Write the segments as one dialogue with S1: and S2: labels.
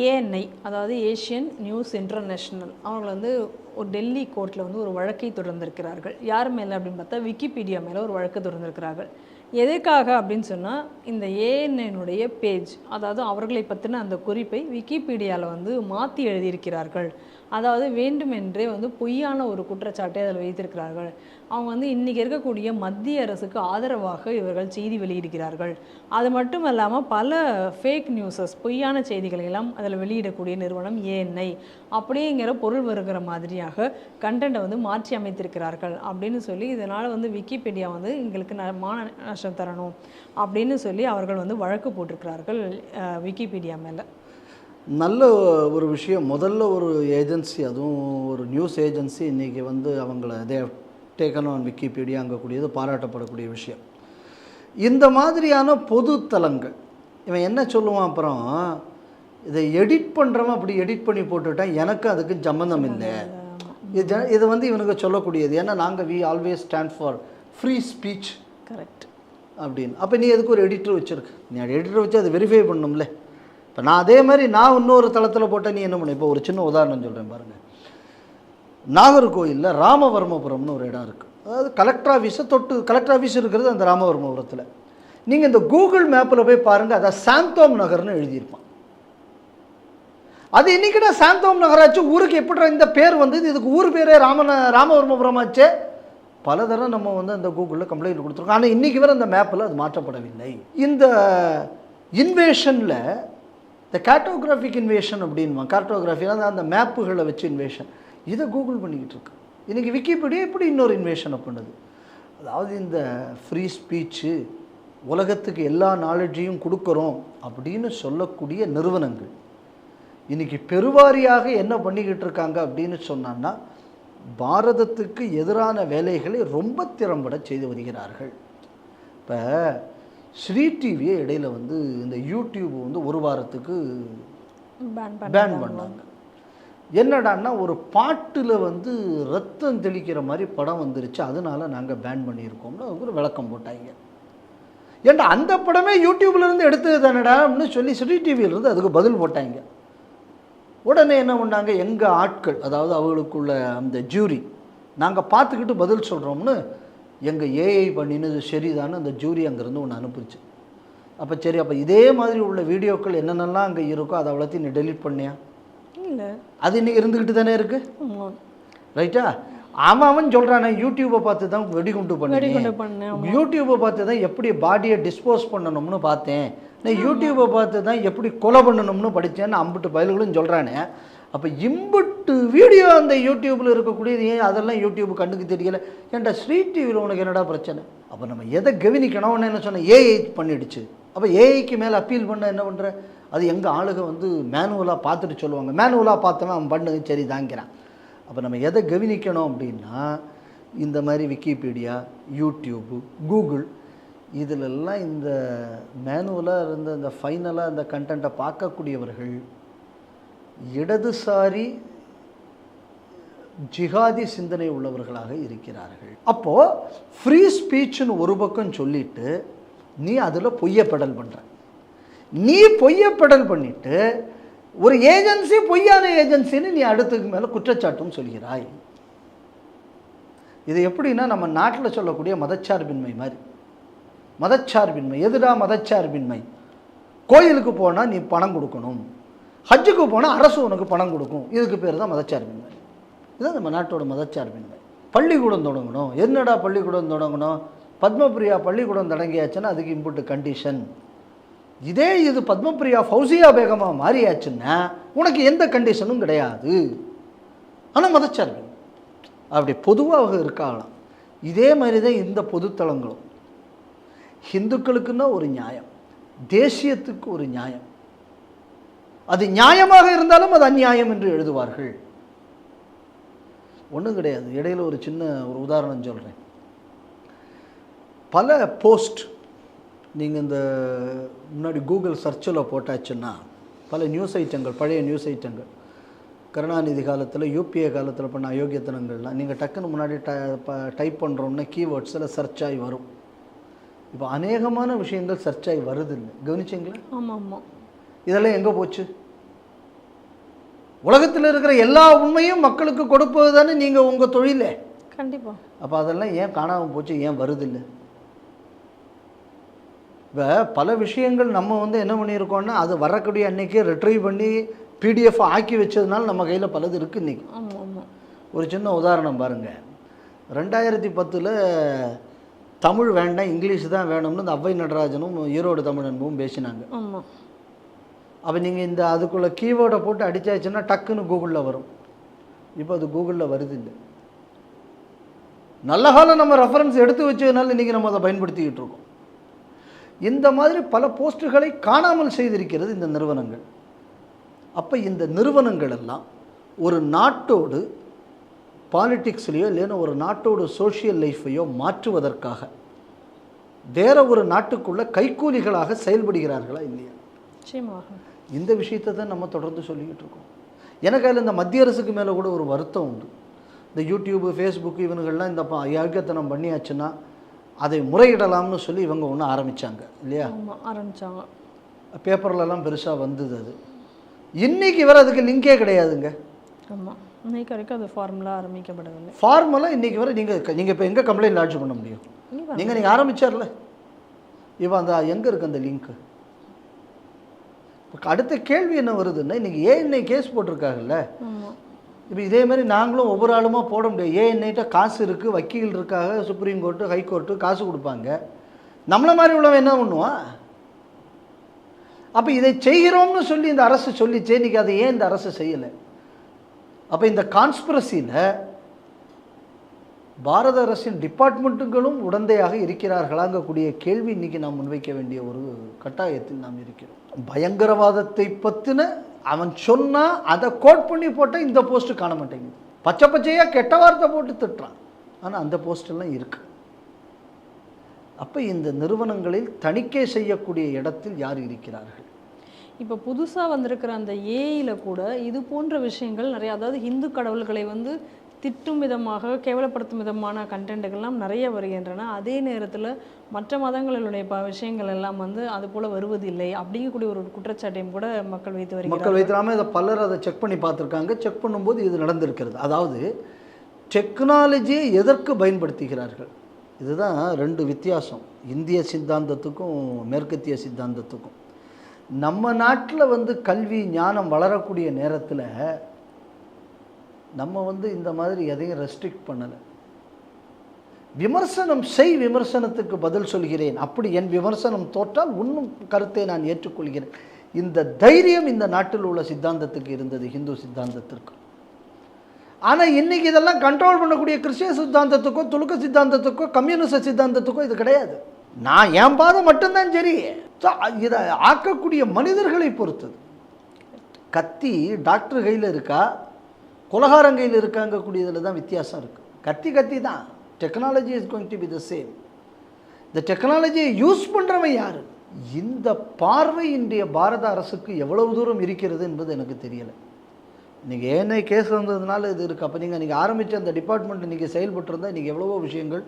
S1: ANI அதாவது Asian news international அவங்க வந்து ஒரு டெல்லி கோர்ட்டில் வந்து ஒரு வழக்கை தொடர்ந்திருக்கிறார்கள். யார் மேலே அப்படின்னு பார்த்தா விக்கிபீடியா மேலே ஒரு வழக்கு தொடர்ந்திருக்கிறார்கள். எதற்காக அப்படின்னு சொன்னால் இந்த ஏஎன்ஐனுடைய பேஜ் அதாவது அவர்களை பற்றின அந்த குறிப்பை விக்கிபீடியாவில் வந்து மாற்றி எழுதியிருக்கிறார்கள். அதாவது வேண்டுமென்றே வந்து பொய்யான ஒரு குற்றச்சாட்டை அதில் வைத்திருக்கிறார்கள். அவங்க வந்து இன்றைக்கி இருக்கக்கூடிய மத்திய அரசுக்கு ஆதரவாக இவர்கள் செய்தி வெளியிடுகிறார்கள். அது மட்டும் இல்லாமல் பல ஃபேக் நியூஸஸ் பொய்யான செய்திகளை எல்லாம் அதில் வெளியிடக்கூடிய நிறுவனம் ஏஎன்ஐ அப்படிங்கிற பொருள் வருகிற மாதிரியாக கண்டென்ட்டை வந்து மாற்றி அமைத்திருக்கிறார்கள் அப்படின்னு சொல்லி இதனால் வந்து விக்கிபீடியா வந்து எங்களுக்கு மான நஷ்டம் தரணும் அப்படின்னு சொல்லி அவர்கள் வந்து வழக்கு போட்டிருக்கிறார்கள் விக்கிபீடியா மேலே.
S2: நல்ல ஒரு விஷயம். முதல்ல ஒரு ஏஜென்சி, அதுவும் ஒரு நியூஸ் ஏஜென்சி இன்றைக்கி வந்து அவங்கள தே டேக்கன் ஆன் விக்கிபீடியா அங்கக்கூடியது பாராட்டப்படக்கூடிய விஷயம். இந்த மாதிரியான பொது தளங்கள் இவன் என்ன சொல்லுவான், அப்புறம் இதை எடிட் பண்ணுறவன் அப்படி எடிட் பண்ணி போட்டுவிட்டான், எனக்கு அதுக்கு சம்மந்தம் இல்லை. இது வந்து இவனுக்கு சொல்லக்கூடியது. ஏன்னா நாங்கள் we always stand for free speech.
S1: Correct
S2: அப்படின்னு. அப்போ நீ எதுக்கு ஒரு எடிட்டர் வச்சுருக்கு? நீ எடிட்டர் வச்சு அதை வெரிஃபை பண்ணணும்ல. இப்போ நான் அதே மாதிரி நான் இன்னொரு தளத்தில் போட்டால் நீ என்ன பண்ண? இப்போ ஒரு சின்ன உதாரணம் சொல்கிறேன் பாருங்கள். நாகர்கோயிலில் ராமவர்மபுரம்னு ஒரு இடம் இருக்குது. அதாவது கலெக்டர் ஆஃபீஸை தொட்டு கலெக்டர் ஆஃபீஸ் இருக்கிறது அந்த ராமவர்மபுரத்தில். நீங்கள் இந்த கூகுள் மேப்பில் போய் பாருங்கள், அதை சாந்தோம் நகர்னு எழுதியிருப்பான். அது இன்றைக்கிட்ட சாந்தோம் நகராச்சு, ஊருக்கு எப்படி இந்த பேர் வந்தது, இதுக்கு ஊர் பேரே ராமவர்மபுரம் ஆச்சே. பல தடவை நம்ம வந்து அந்த கூகுளில் கம்ப்ளைண்ட் கொடுத்துருக்கோம். ஆனால் இன்றைக்கி வரை அந்த மேப்பில் அது மாற்றப்படவில்லை. இந்த இன்வேஷனில் இந்த கார்ட்டோகிராஃபிக் இன்வேஷன் அப்படின்மா, கார்ட்டோகிராஃபினா அந்த மேப்புகளை வச்சு இன்வேஷன், இதை கூகுள் பண்ணிக்கிட்டு இருக்கு. இன்றைக்கி விக்கிபீடியா இப்படி இன்னொரு இன்வேஷனை பண்ணுது. அதாவது இந்த ஃப்ரீ ஸ்பீச்சு உலகத்துக்கு எல்லா நாலேஜையும் கொடுக்குறோம் அப்படின்னு சொல்லக்கூடிய நிறுவனங்கள் இன்றைக்கி பெருவாரியாக என்ன பண்ணிக்கிட்டு இருக்காங்க அப்படின்னு சொன்னான்னா, பாரதத்துக்கு எதிரான வேலைகளை ரொம்ப திறம்பட செய்து வருகிறார்கள். இப்போ ஸ்ரீ டிவியை இடையில் வந்து இந்த யூடியூப் வந்து ஒரு வாரத்துக்கு பேன் பண்ணாங்க. என்னடான்னா, ஒரு பாட்டில் வந்து ரத்தம் தெளிக்கிற மாதிரி படம் வந்துருச்சு, அதனால நாங்கள் பேன் பண்ணியிருக்கோம்னு ஒரு விளக்கம் போட்டாங்க. ஏன்டா அந்த படமே யூடியூப்லேருந்து எடுத்தது தானடா அப்படின்னு சொல்லி ஸ்ரீ டிவியிலேருந்து அதுக்கு பதில் போட்டாங்க. உடனே என்ன பண்ணாங்க, எங்கள் ஆட்கள், அதாவது அவங்களுக்குள்ள அந்த ஜூரி, நாங்கள் பார்த்துக்கிட்டு பதில் சொல்கிறோம்னு எங்கள் ஏஐ பண்ணினது சரிதானு அந்த ஜூரி அங்கேருந்து ஒன்று அனுப்பிச்சு. அப்போ சரி, அப்போ இதே மாதிரி உள்ள வீடியோக்கள் என்னென்னலாம் அங்கே இருக்கோ அதை அவ்வளோத்தையும் நீ டெலிட் பண்ணியா?
S1: இல்லை,
S2: அது இன்னைக்கு இருந்துக்கிட்டு தானே இருக்குது. ரைட்டா? அவன் சொல்கிறானே யூடியூப்பை பார்த்து தான் வெடிகுண்டு பண்ணேன், யூடியூப்பை பார்த்து தான் எப்படி பாடியை டிஸ்போஸ் பண்ணணும்னு பார்த்தேன், நான் யூடியூப்பை பார்த்து தான் எப்படி கொலை பண்ணணும்னு படித்தேன்னு அம்புட்டு பயல்களும் சொல்கிறானே. அப்போ இம்புட்டு வீடியோ அந்த யூடியூப்பில் இருக்கக்கூடியது ஏன் அதெல்லாம் யூடியூப் கண்ணுக்கு தெரியலை? ஏன்டா ஸ்ரீ டிவியில் உனக்கு என்னடா பிரச்சனை? அப்போ நம்ம எதை கவனிக்கணும்னு என்ன சொன்ன, ஏஐ பண்ணிடுச்சு. அப்போ ஏஐக்கு மேலே அப்பீல் பண்ண என்ன பண்ணுற? அது எங்கள் ஆளுக வந்து மேனுவலாக பார்த்துட்டு சொல்லுவாங்க, மேனுவலாக பார்த்தவன் அவன் பண்ணு சரி தாங்கிறான். அப்போ நம்ம எதை கவனிக்கணும் அப்படின்னா, இந்த மாதிரி விக்கிபீடியா, யூடியூப்பு, கூகுள் இதிலெல்லாம் இந்த மேனுவலாக இருந்த இந்த ஃபைனலாக இந்த கண்டென்ட்டை பார்க்கக்கூடியவர்கள் இடதுசாரி ஜிஹாதி சிந்தனை உள்ளவர்களாக இருக்கிறார்கள். அப்போது ஃப்ரீ ஸ்பீச்சுன்னு ஒரு பக்கம் சொல்லிட்டு நீ அதில் பொய்யப்படல் பண்ணுற. நீ பொய்யப்படல் பண்ணிவிட்டு ஒரு ஏஜென்சி பொய்யான ஏஜென்சின்னு நீ அடுத்துக்கு மேலே குற்றச்சாட்டும் சொல்கிறாய். இது எப்படின்னா, நம்ம நாட்டில் சொல்லக்கூடிய மதச்சார்பின்மை மாதிரி. மதச்சார்பின்மை எதுடா? மதச்சார்பின்மை, கோயிலுக்கு போனால் நீ பணம் கொடுக்கணும், ஹஜ்ஜுக்கு போனால் அரசு உனக்கு பணம் கொடுக்கும், இதுக்கு பேர் தான் மதச்சார்பின்மை. இதுதான் நம்ம நாட்டோட மதச்சார்பின்மை. பள்ளிக்கூடம் தொடங்கணும், என்னடா பள்ளிக்கூடம் தொடங்கணும்? பத்மபிரியா பள்ளிக்கூடம் தொடங்கியாச்சுன்னா அதுக்கு இம்புட்டு கண்டிஷன். இதே இது பத்மபிரியா ஃபௌசியா பேகமாக மாறியாச்சுன்னா உனக்கு எந்த கண்டிஷனும் கிடையாது. ஆனால் மதச்சார்பின்மை அப்படி பொதுவாக இருக்கலாம். இதே மாதிரி தான் இந்த பொதுத்தளங்களும். ஹிந்துக்களுக்குன்னா ஒரு நியாயம், தேசியத்துக்கு ஒரு நியாயம். அது நியாயமாக இருந்தாலும் அது அந்நியாயம் என்று எழுதுவார்கள். ஒன்றும் கிடையாது. இடையில ஒரு சின்ன ஒரு உதாரணம் சொல்கிறேன். பல போஸ்ட் நீங்கள் இந்த முன்னாடி கூகுள் சர்ச்சில் போட்டாச்சுன்னா பல நியூஸ் ஐட்டங்கள், பழைய நியூஸ் ஐட்டங்கள், கருணாநிதி காலத்தில் யூபிஏ காலத்தில் பண்ண அயோக்கியத்தனங்கள்லாம் நீங்கள் டக்குன்னு முன்னாடி டைப் பண்ணுறோம்னா கீவேர்ட்ஸில் சர்ச் ஆகி வரும். இப்போ அநேகமான விஷயங்கள் சர்ச் ஆகி வருது இல்லை, கவனிச்சிங்களா?
S1: ஆமாம் ஆமாம்.
S2: இதெல்லாம் எங்கே போச்சு? உலகத்தில் இருக்கிற எல்லா உண்மையும் மக்களுக்கு கொடுப்பது தானே நீங்கள் உங்கள் தொழிலே.
S1: கண்டிப்பாக.
S2: அப்போ அதெல்லாம் ஏன் காணாமல் போச்சு, ஏன் வருதில்லை? இப்போ பல விஷயங்கள் நம்ம வந்து என்ன பண்ணியிருக்கோம்னா அது வரக்கூடிய அன்றைக்கே ரிட்ரைவ் பண்ணி பிடிஎஃப் ஆக்கி வச்சதுனால நம்ம கையில் பலது இருக்குது இன்றைக்கி.
S1: ஆமாம் ஆமாம்.
S2: ஒரு சின்ன உதாரணம் பாருங்கள். 2010 தமிழ் வேண்டாம் இங்கிலீஷ் தான் வேணும்னு இந்த அவ்வை நடராஜனும் ஈரோடு தமிழ் அன்பும் பேசினாங்க.
S1: ஆமாம்.
S2: அப்போ நீங்கள் இந்த அதுக்குள்ளே கீவேர்டை போட்டு அடித்தாச்சுன்னா டக்குன்னு கூகுளில் வரும். இப்போ அது கூகுளில் வருது இல்லை. நல்ல காலம் நம்ம ரெஃபரன்ஸ் எடுத்து வச்சதுனால இன்றைக்கி நம்ம அதை பயன்படுத்திக்கிட்டு இருக்கோம். இந்த மாதிரி பல போஸ்ட்டுகளை காணாமல் செய்திருக்கிறது இந்த நிறுவனங்கள். அப்போ இந்த நிறுவனங்கள் எல்லாம் ஒரு நாட்டோடு பாலிட்டிக்ஸ்லையோ இல்லைன்னா ஒரு நாட்டோட சோஷியல் லைஃப்பையோ மாற்றுவதற்காக வேற ஒரு நாட்டுக்குள்ளே கைக்கூலிகளாக செயல்படுகிறார்களா இல்லையா?
S1: நிச்சயமாக.
S2: இந்த விஷயத்தை தான் நம்ம தொடர்ந்து சொல்லிக்கிட்டு இருக்கோம். எனக்கு அதில் இந்த மத்திய அரசுக்கு மேலே கூட ஒரு வருத்தம் உண்டு. இந்த யூடியூப்பு ஃபேஸ்புக்கு இவனுங்கள்லாம் இந்த அயோக்கியத்தனம் பண்ணியாச்சுன்னா அதை முறையிடலாம்னு சொல்லி இவங்க ஒன்று ஆரம்பித்தாங்க இல்லையா?
S1: ஆரம்பித்தாங்க.
S2: பேப்பர்லலாம் பெருசாக வந்தது. அது இன்றைக்கி வர அதுக்கு லிங்கே கிடையாதுங்க.
S1: ஆமாம். இன்னைக்கு வரைக்கும் அது ஃபார்முலாக ஆரம்பிக்கப்படவில்லை.
S2: ஃபார்முலாக இன்றைக்கி வர நீங்கள் இப்போ எங்கே கம்ப்ளைண்ட் லாட்ஜ் பண்ண முடியும்? நீங்கள் ஆரம்பிச்சார்ல இப்போ அந்த எங்கே இருக்குது அந்த லிங்க்கு? இப்போ அடுத்த கேள்வி என்ன வருதுன்னா இன்றைக்கி ஏஎன்ஐ கேஸ் போட்டிருக்காங்கல்ல. இப்போ இதே மாதிரி நாங்களும் ஒவ்வொரு ஆளுமா போட முடியாது. ஏஎன்ஐட்ட காசு இருக்குது, வக்கீல் இருக்காங்க, சுப்ரீம் கோர்ட்டு ஹைகோர்ட்டு காசு கொடுப்பாங்க. நம்மளை மாதிரி உள்ளவன் என்ன பண்ணுவான்? அப்போ இதை செய்கிறோம்னு சொல்லி இந்த அரசு சொல்லிச்சே, இன்றைக்கி அதை ஏன் இந்த அரசு செய்யலை? அப்போ இந்த கான்ஸ்பிரசியில் பாரத அரசின் டிபார்ட்மெண்ட்டுகளும் உடந்தையாக இருக்கிறார்களாங்கக்கூடிய கேள்வி இன்றைக்கி நாம் முன்வைக்க வேண்டிய ஒரு கட்டாயத்தில் நாம் இருக்கிறோம். பயங்கரவாதத்தை பற்றின அவன் சொன்னால் அதை கோட் பண்ணி போட்டால் இந்த போஸ்ட்டு காண மாட்டேங்குது. பச்சை பச்சையாக கெட்ட வார்த்தை போட்டு திட்டுறான், ஆனால் அந்த போஸ்டெல்லாம் இருக்கு. அப்போ இந்த நிறுவனங்களில் தணிக்கை செய்யக்கூடிய இடத்தில் யார் இருக்கிறார்கள்?
S1: இப்போ புதுசாக வந்திருக்கிற அந்த ஏஐயில் கூட இது போன்ற விஷயங்கள் நிறைய, அதாவது இந்து கடவுள்களை வந்து திட்டும் விதமாக கேவலப்படுத்தும் விதமான கண்டென்ட்டுகள்லாம் நிறைய வருகின்றன. அதே நேரத்தில் மற்ற மதங்களுடைய விஷயங்கள் எல்லாம் வந்து அது போல் வருவதில்லை அப்படிங்கக்கூடிய ஒரு குற்றச்சாட்டையும் கூட மக்கள் வைத்து வருகிறார்கள்.
S2: மக்கள் வைத்திராமல் இதை பலர் அதை செக் பண்ணி பார்த்துருக்காங்க. செக் பண்ணும்போது இது நடந்திருக்கிறது. அதாவது டெக்னாலஜியை எதற்கு பயன்படுத்துகிறார்கள், இதுதான் ரெண்டு வித்தியாசம் இந்திய சித்தாந்தத்துக்கும் மேற்கத்திய சித்தாந்தத்துக்கும். நம்ம நாட்டில் வந்து கல்வி ஞானம் வளரக்கூடிய நேரத்தில் நம்ம வந்து இந்த மாதிரி எதையும் ரெஸ்ட்ரிக்ட் பண்ணலை. விமர்சனம் செய், விமர்சனத்துக்கு பதில் சொல்கிறேன், அப்படி என் விமர்சனம் தோற்றால் இன்னும் கருத்தை நான் ஏற்றுக்கொள்கிறேன். இந்த தைரியம் இந்த நாட்டில் உள்ள சித்தாந்தத்துக்கு இருந்தது, ஹிந்து சித்தாந்தத்திற்கு. ஆனால் இன்றைக்கி இதெல்லாம் கண்ட்ரோல் பண்ணக்கூடிய கிறிஸ்டிய சித்தாந்தத்துக்கோ துலுக்க சித்தாந்தத்துக்கோ கம்யூனிஸ்ட் சித்தாந்தத்துக்கோ இது கிடையாது. நான் என் பாதம் மட்டும்தான் சரி. இதை ஆக்கக்கூடிய மனிதர்களை பொறுத்தது. கத்தி டாக்டர் கையில் இருக்கா கொலகாரன் கையில் இருக்காங்கக்கூடியதில் தான் வித்தியாசம் இருக்குது. கத்தி தான். Technology is going to be the same. இந்த டெக்னாலஜியை யூஸ் பண்ணுறவன் யார்? இந்த பார்வை இன்றைய பாரத அரசுக்கு எவ்வளவு தூரம் இருக்கிறது என்பது எனக்கு தெரியலை. இன்றைக்கி ஏஎன்ஐ கேஸ் வந்ததுனால இது இருக்குது. அப்போ நீங்கள் ஆரம்பித்த அந்த டிபார்ட்மெண்ட் இன்றைக்கி செயல்பட்டுருந்தால் இன்றைக்கி எவ்வளவோ விஷயங்கள்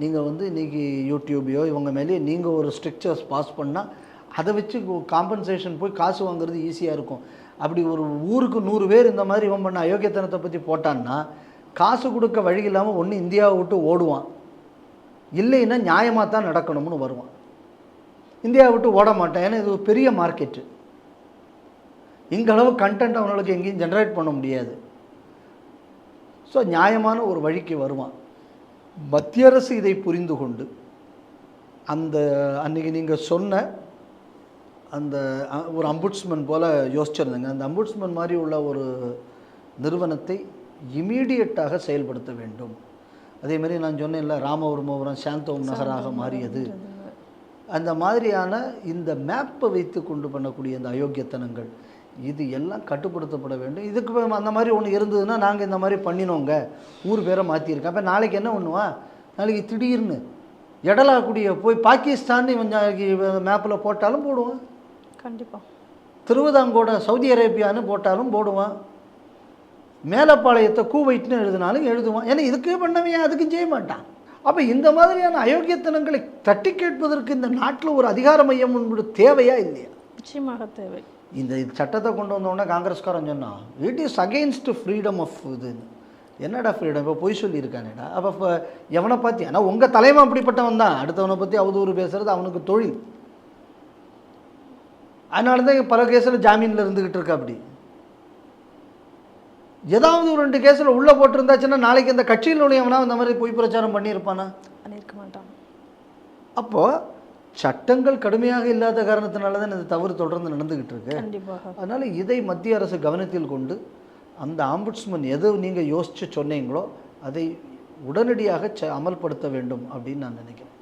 S2: நீங்கள் வந்து இன்றைக்கி யூடியூபையோ இவங்க மேலேயே நீங்கள் ஒரு ஸ்ட்ரிக்சர்ஸ் பாஸ் பண்ணால் அதை வச்சு காம்பன்சேஷன் போய் காசு வாங்குறது ஈஸியாக இருக்கும். அப்படி ஒரு ஊருக்கு 100 பேர் இந்த மாதிரி இவன் பண்ண அயோக்கியத்தனத்தை பற்றி போட்டான்னா காசு கொடுக்க வழி இல்லாமல் ஒன்று இந்தியாவை விட்டு ஓடுவான், இல்லைன்னா நியாயமாக தான் நடக்கணும்னு வருவான். இந்தியாவை விட்டு ஓட மாட்டான், ஏன்னா இது ஒரு பெரிய மார்க்கெட்டு. இங்களவு கண்டென்ட் அவங்களுக்கு எங்கேயும் ஜென்ரேட் பண்ண முடியாது. ஸோ நியாயமான ஒரு வழிக்கு வருவான். மத்திய அரசு இதை புரிந்து கொண்டு அந்த அன்றைக்கி நீங்கள் சொன்ன அந்த ஒரு அம்புட்ஸ்மன் போல் யோசிச்சிருந்தேங்க. அந்த அம்புட்ஸ்மன் மாதிரி உள்ள ஒரு நிறுவனத்தை இமீடியட்டாக செயல்படுத்த வேண்டும். அதேமாதிரி நான் சொன்னேன்ல, ராமவர்மபுரம் சாந்தோம் நகராக மாறியது. அந்த மாதிரியான இந்த மேப்பை வைத்து கொண்டு பண்ணக்கூடிய இந்த அயோக்கியத்தனங்கள் இது எல்லாம் கட்டுப்படுத்தப்பட வேண்டும். இதுக்கு அந்த மாதிரி ஒன்று இருந்ததுன்னா நாங்கள் இந்த மாதிரி பண்ணினோங்க, ஊர் பேரை மாற்றிருக்கேன். அப்போ நாளைக்கு என்ன பண்ணுவான்? நாளைக்கு திடீர்னு எடலாக்குடிய போய் பாகிஸ்தான் கொஞ்சம் மேப்பில் போட்டாலும் போடுவான். கண்டிப்பாக. திருவிதாங்கோட சவுதி அரேபியான்னு போட்டாலும் போடுவான். மேலப்பாளையத்தை கூவைட்னு எழுதினாலும் எழுதுவான். ஏன்னா இதுக்கே பண்ணவன் அதுக்கும் செய்ய மாட்டான். அப்போ இந்த மாதிரியான அயோக்கியத்தனங்களை தட்டி கேட்பதற்கு இந்த நாட்டில் ஒரு அதிகார மையம் என்பது தேவையா இல்லையா?
S1: நிச்சயமாக தேவை.
S2: இந்த சட்டத்தை கொண்டு வந்தோடனே காங்கிரஸ்காரன் சொன்னான் it is against freedom of இது. என்னடா ஃப்ரீடம்? இப்போ பொய் சொல்லியிருக்கானேடா. அப்போ இப்போ எவனை பற்றி, ஆனால் உங்கள் தலைவன் அப்படிப்பட்டவன் தான், அடுத்தவனை பற்றி அவதூறு பேசுகிறது அவனுக்கு தொழில். அதனால தான் பல கேஸில் ஜாமீனில் இருந்துக்கிட்டு இருக்கா. அப்படி ஏதாவது ஒரு 2 கேஸில் உள்ளே போட்டிருந்தாச்சுன்னா நாளைக்கு இந்த கட்சியில் உடையவனா இந்த மாதிரி பொய் பிரச்சாரம் பண்ணியிருப்பானா?
S1: பண்ணியிருக்க மாட்டான்.
S2: அப்போது சட்டங்கள் கடுமையாக இல்லாத காரணத்தினால தான் இந்த தவறு தொடர்ந்து நடந்துக்கிட்டு இருக்கு.
S1: கண்டிப்பாக.
S2: அதனால் இதை மத்திய அரசு கவனத்தில் கொண்டு அந்த ஆம்புட்ஸ்மன் எது நீங்கள் யோசித்து சொன்னீங்களோ அதை உடனடியாக அமல்படுத்த வேண்டும் அப்படின்னு நான் நினைக்கிறேன்.